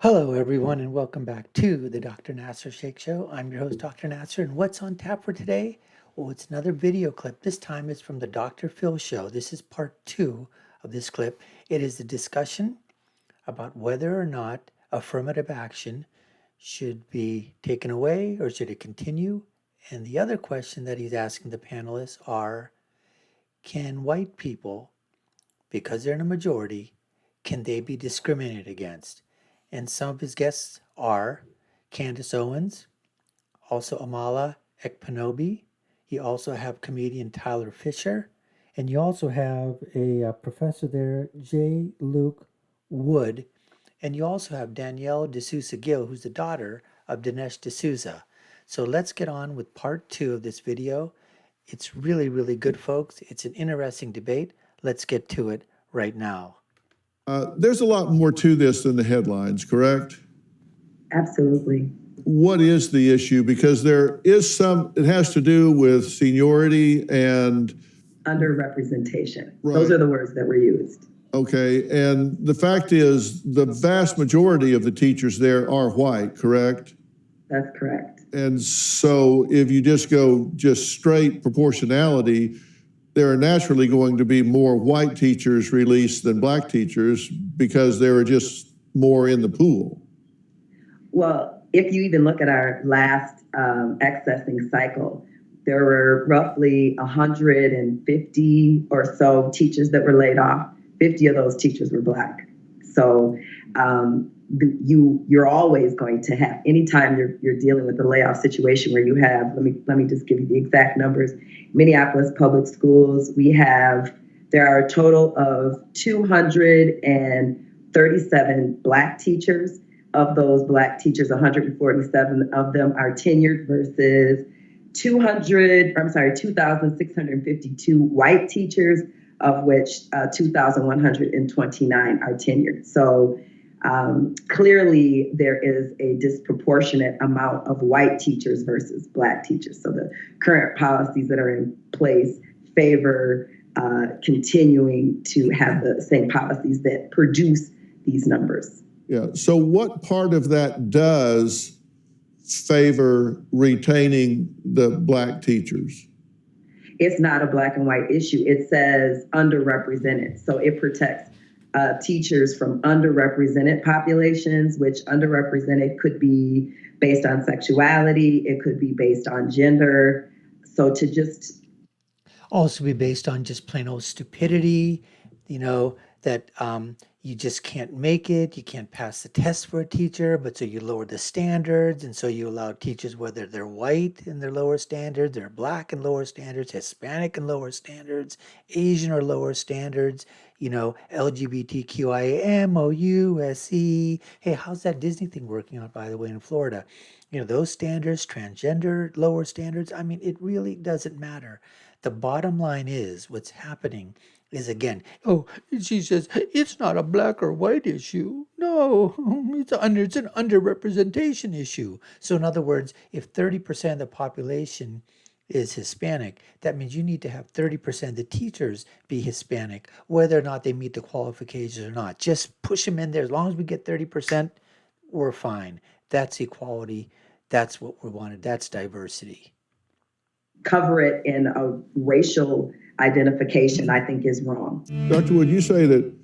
Hello, everyone, and welcome back to the Dr. Nasir Shaikh Show. I'm your host, Dr. Nasir, and what's on tap for today? Well, it's another video clip. This time it's from the DrPhil show. This is part 2 of this clip. It is a discussion about whether or not affirmative action should be taken away or should it continue. And the other question that he's asking the panelists are, can white people, because they're in a majority, can they be discriminated against? And some of his guests are Candace Owens, also Amala Ekpunobi. You also have comedian Tyler Fisher, and you also have a professor there, J. Luke Wood, and you also have Danielle D'Souza Gill, who's the daughter of Dinesh D'Souza. So let's get on with part 2 of this video. It's really, really good, folks. It's an interesting debate. Let's get to it right now. There's a lot more to this than the headlines, correct? Absolutely. What is the issue? Because there is it has to do with seniority and Underrepresentation. Right. Those are the words that were used. Okay, and the fact is the vast majority of the teachers there are white, correct? That's correct. And so if you just go straight proportionality, there are naturally going to be more white teachers released than black teachers because there are just more in the pool. Well, if you even look at our last accessing cycle, there were roughly 150 or so teachers that were laid off. 50 of those teachers were black. So you're always going to have, anytime you're dealing with a layoff situation where you have, let me just give you the exact numbers. Minneapolis Public Schools, there are a total of 237 black teachers. Of those black teachers, 147 of them are tenured versus 2,652 white teachers, of which 2,129 are tenured. So clearly there is a disproportionate amount of white teachers versus black teachers. So the current policies that are in place favor continuing to have the same policies that produce these numbers. Yeah, so what part of that does favor retaining the black teachers? It's not a black and white issue. It says underrepresented. So it protects teachers from underrepresented populations, which underrepresented could be based on sexuality. It could be based on gender. So to just also be based on just plain old stupidity, that you just can't make it, you can't pass the test for a teacher, but so you lower the standards, and so you allow teachers, whether they're white in their lower standards, they're black in lower standards, Hispanic in lower standards, Asian or lower standards, LGBTQIA, MOU, SE. Hey, how's that Disney thing working out, by the way, in Florida? Those standards, transgender, lower standards, it really doesn't matter. The bottom line is what's happening is, again, she says, it's not a black or white issue. No, it's an underrepresentation issue. So in other words, if 30% of the population is Hispanic, that means you need to have 30% of the teachers be Hispanic, whether or not they meet the qualifications or not. Just push them in there. As long as we get 30%, we're fine. That's equality. That's what we wanted. That's diversity. Cover it in a racial identification, I think, is wrong. Dr. Wood, you say that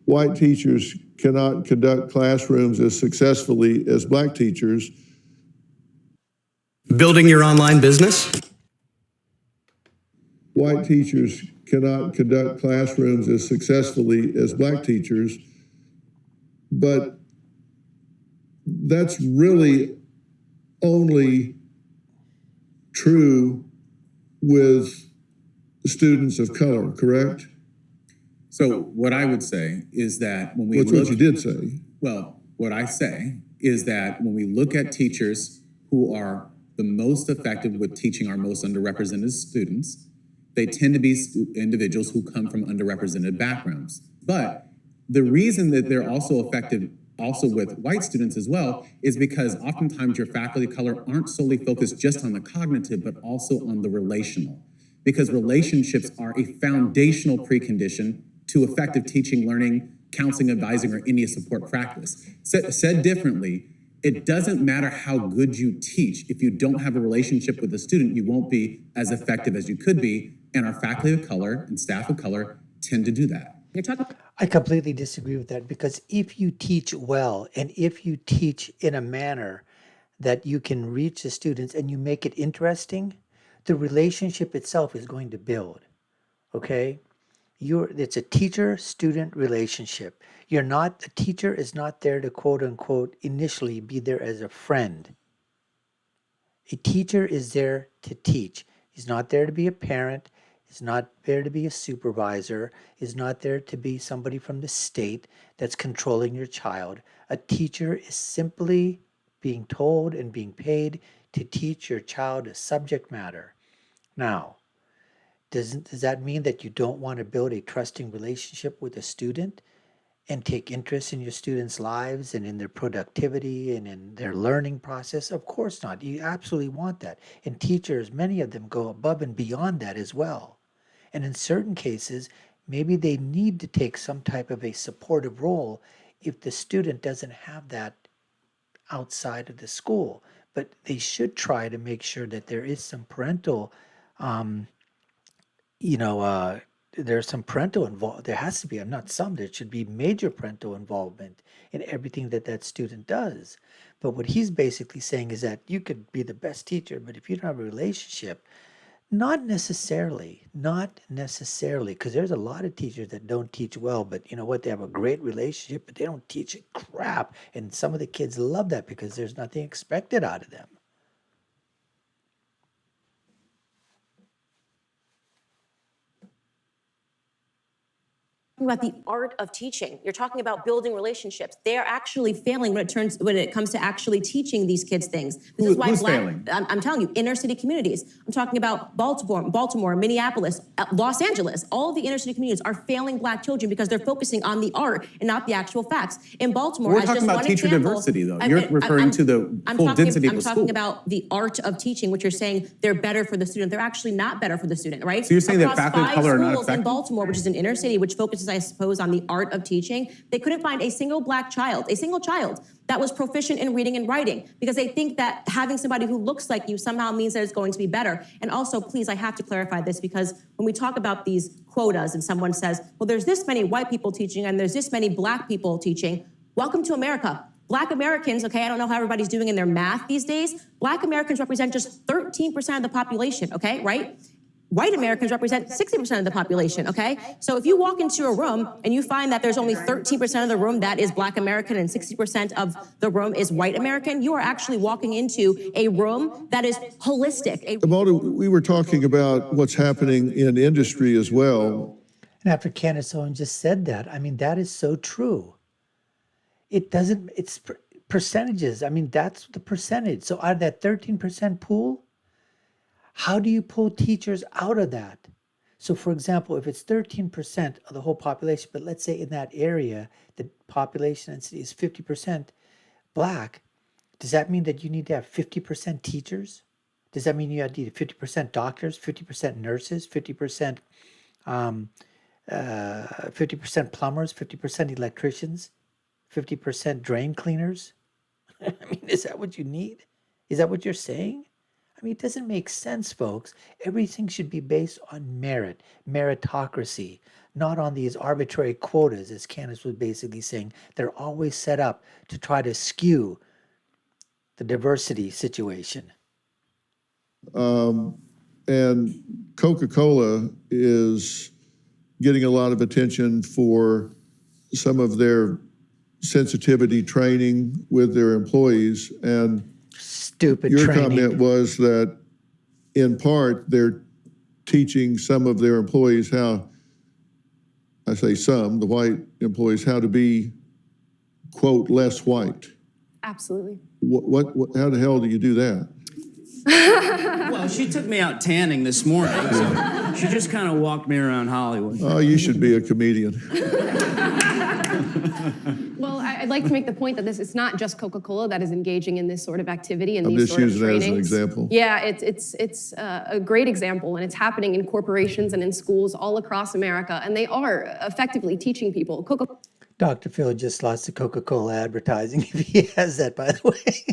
white teachers cannot conduct classrooms as successfully as black teachers. Building your online business? White teachers cannot conduct classrooms as successfully as black teachers, but that's really only true with students of color, correct? So what I would say is that when we What's what you did say? Well, what I say is that when we look at teachers who are the most effective with teaching our most underrepresented students, they tend to be individuals who come from underrepresented backgrounds. But the reason that they're also effective also with white students as well is because oftentimes your faculty of color aren't solely focused just on the cognitive, but also on the relational. Because relationships are a foundational precondition to effective teaching, learning, counseling, advising, or any support practice. Said differently, it doesn't matter how good you teach. If you don't have a relationship with the student, you won't be as effective as you could be. And our faculty of color and staff of color tend to do that. I completely disagree with that, because if you teach well and if you teach in a manner that you can reach the students and you make it interesting, the relationship itself is going to build. Okay? It's a teacher-student relationship. The teacher is not there to quote unquote initially be there as a friend. A teacher is there to teach. He's not there to be a parent. He's not there to be a supervisor. He's not there to be somebody from the state that's controlling your child. A teacher is simply being told and being paid to teach your child a subject matter. Now, does that mean that you don't want to build a trusting relationship with a student and take interest in your students' lives and in their productivity and in their learning process? Of course not. You absolutely want that. And teachers, many of them go above and beyond that as well. And in certain cases, maybe they need to take some type of a supportive role if the student doesn't have that outside of the school. But they should try to make sure that there is some parental there's some parental involved. There has to be. Not some. There should be major parental involvement in everything that student does. But what he's basically saying is that you could be the best teacher, but if you don't have a relationship, not necessarily, because there's a lot of teachers that don't teach well, but you know what? They have a great relationship, but they don't teach crap. And some of the kids love that because there's nothing expected out of them. About the art of teaching. You're talking about building relationships. They're actually failing when it comes to actually teaching these kids things. This is why who's failing? I'm telling you, inner city communities. I'm talking about Baltimore, Minneapolis, Los Angeles. All of the inner city communities are failing Black children because they're focusing on the art and not the actual facts. In Baltimore, We're as talking just about one teacher example, diversity, though. You're referring to the full density of the school. I'm talking about the art of teaching, which you're saying they're better for the student. They're actually not better for the student, right? So you're saying that faculty of color are not schools in effective? Baltimore, which is an inner city, which focuses, I suppose, on the art of teaching, they couldn't find a single child that was proficient in reading and writing because they think that having somebody who looks like you somehow means that it's going to be better. And also, please, I have to clarify this because when we talk about these quotas and someone says, well, there's this many white people teaching and there's this many Black people teaching, welcome to America. Black Americans, okay, I don't know how everybody's doing in their math these days. Black Americans represent just 13% of the population, okay, right? White Americans represent 60% of the population, okay? So if you walk into a room and you find that there's only 13% of the room that is Black American and 60% of the room is white American, you are actually walking into a room that is holistic. Amala, we were talking about what's happening in industry as well. And after Candace Owens just said that, I mean, that is so true. It's percentages. I mean, that's the percentage. So out of that 13% pool, how do you pull teachers out of that? So for example, if it's 13% of the whole population, but let's say in that area, the population density is 50% Black, does that mean that you need to have 50% teachers? Does that mean you need 50% doctors, 50% nurses, 50% 50% plumbers, 50% electricians, 50% drain cleaners? I mean, is that what you need? Is that what you're saying? I mean, it doesn't make sense, folks. Everything should be based on merit, meritocracy, not on these arbitrary quotas, as Candace was basically saying. They're always set up to try to skew the diversity situation. And Coca-Cola is getting a lot of attention for some of their sensitivity training with their employees. And Stupid your training. comment was that in part they're teaching some of their employees how, I say some, the white employees, how to be, quote, less white. Absolutely. How the hell do you do that? Well, she took me out tanning this morning, so she just kind of walked me around Hollywood. Oh, you should be a comedian. Well, I'd like to make the point that it's not just Coca-Cola that is engaging in this sort of activity and I'm these just sort of using it as an trainings. example. Yeah, it's a great example, and it's happening in corporations and in schools all across America, and they are effectively teaching people. Dr. Phil just lost the Coca-Cola advertising if he has that, by the way.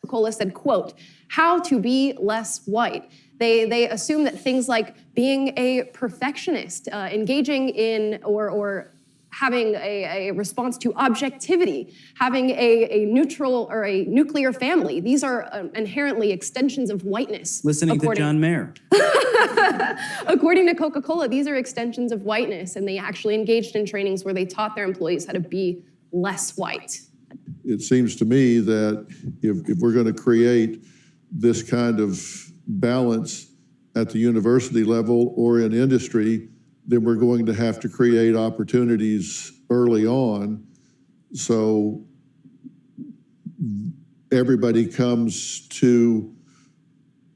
Coca-Cola said, quote, how to be less white. They assume that things like being a perfectionist, engaging in or having a response to objectivity, having a neutral or a nuclear family, these are inherently extensions of whiteness. Listening to John Mayer. According to Coca-Cola, these are extensions of whiteness, and they actually engaged in trainings where they taught their employees how to be less white. It seems to me that if we're going to create this kind of balance at the university level or in industry, then we're going to have to create opportunities early on so everybody comes to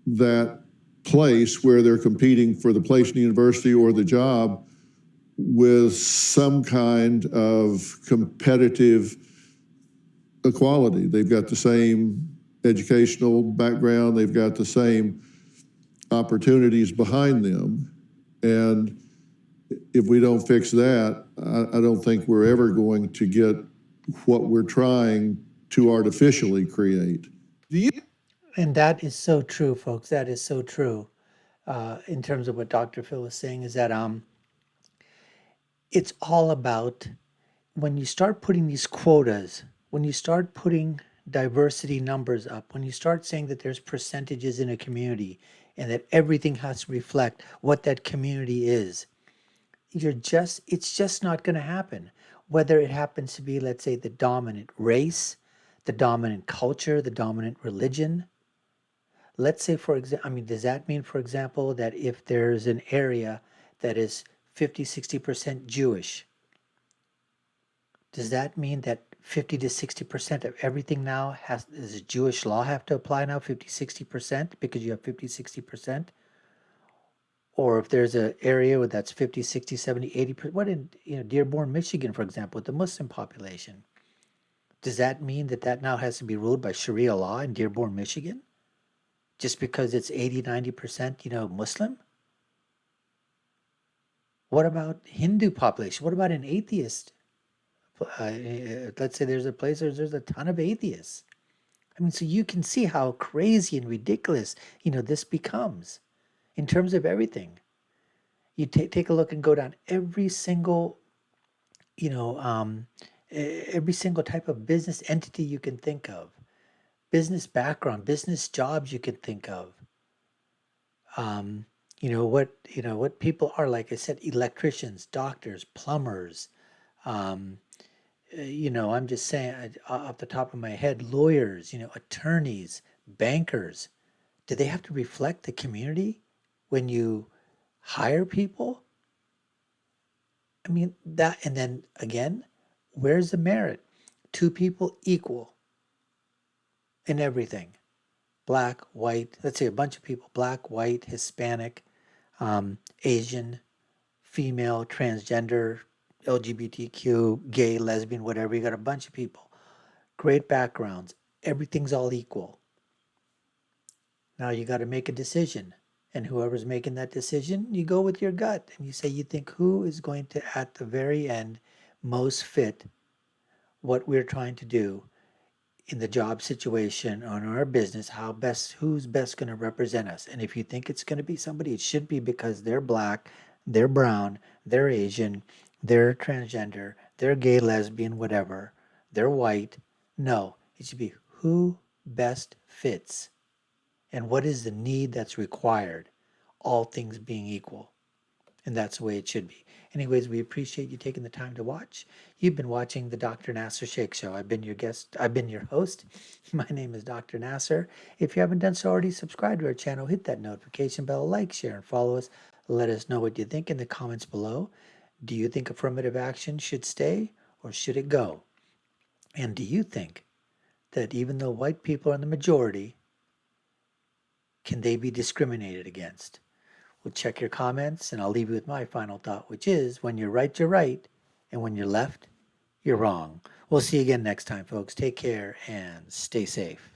that place where they're competing for the place in the university or the job with some kind of competitive equality. They've got the same educational background, they've got the same opportunities behind them. And if we don't fix that, I don't think we're ever going to get what we're trying to artificially create. And that is so true, folks. That is so true. In terms of what Dr. Phil is saying, is that it's all about when you start putting these quotas, when you start putting diversity numbers up, when you start saying that there's percentages in a community and that everything has to reflect what that community is, it's just not going to happen. Whether it happens to be, let's say, the dominant race, the dominant culture, the dominant religion. Let's say, for example, does that mean, for example, that if there's an area that is 50-60% Jewish, does that mean that 50 to 60% of everything now does Jewish law have to apply now, 50-60%, because you have 50-60%? Or if there's an area where that's 50, 60, 70, 80%, what in Dearborn, Michigan, for example, with the Muslim population, does that mean that that now has to be ruled by Sharia law in Dearborn, Michigan? Just because it's 80, 90%, Muslim? What about Hindu population? What about an atheist? Let's say there's a place where there's a ton of atheists. So you can see how crazy and ridiculous, this becomes in terms of everything. You take a look and go down every single, every single type of business entity you can think of, business background, business jobs you can think of. What people are, like I said, electricians, doctors, plumbers. I'm just saying off the top of my head, lawyers, attorneys, bankers. Do they have to reflect the community when you hire people? That, and then again, where's the merit? Two people equal in everything. Black, white, let's say a bunch of people, black, white, Hispanic, Asian, female, transgender, LGBTQ, gay, lesbian, whatever. You got a bunch of people, great backgrounds. Everything's all equal. Now you got to make a decision. And whoever's making that decision, you go with your gut and you say you think who is going to, at the very end, most fit what we're trying to do in the job situation or in our business, who's best going to represent us. And if you think it's going to be somebody, it should be because they're black, they're brown, they're Asian, they're transgender, they're gay, lesbian, whatever, they're white. No, it should be who best fits and what is the need that's required, all things being equal. And that's the way it should be. Anyways, we appreciate you taking the time to watch. You've been watching the Dr. Nasir Shaikh Show. I've been your host. My name is Dr. Nasir. If you haven't done so already, subscribe to our channel, hit that notification bell, like, share, and follow us. Let us know what you think in the comments below. Do you think affirmative action should stay or should it go? And do you think that even though white people are in the majority, can they be discriminated against? We'll check your comments, and I'll leave you with my final thought, which is when you're right, and when you're left, you're wrong. We'll see you again next time, folks. Take care and stay safe.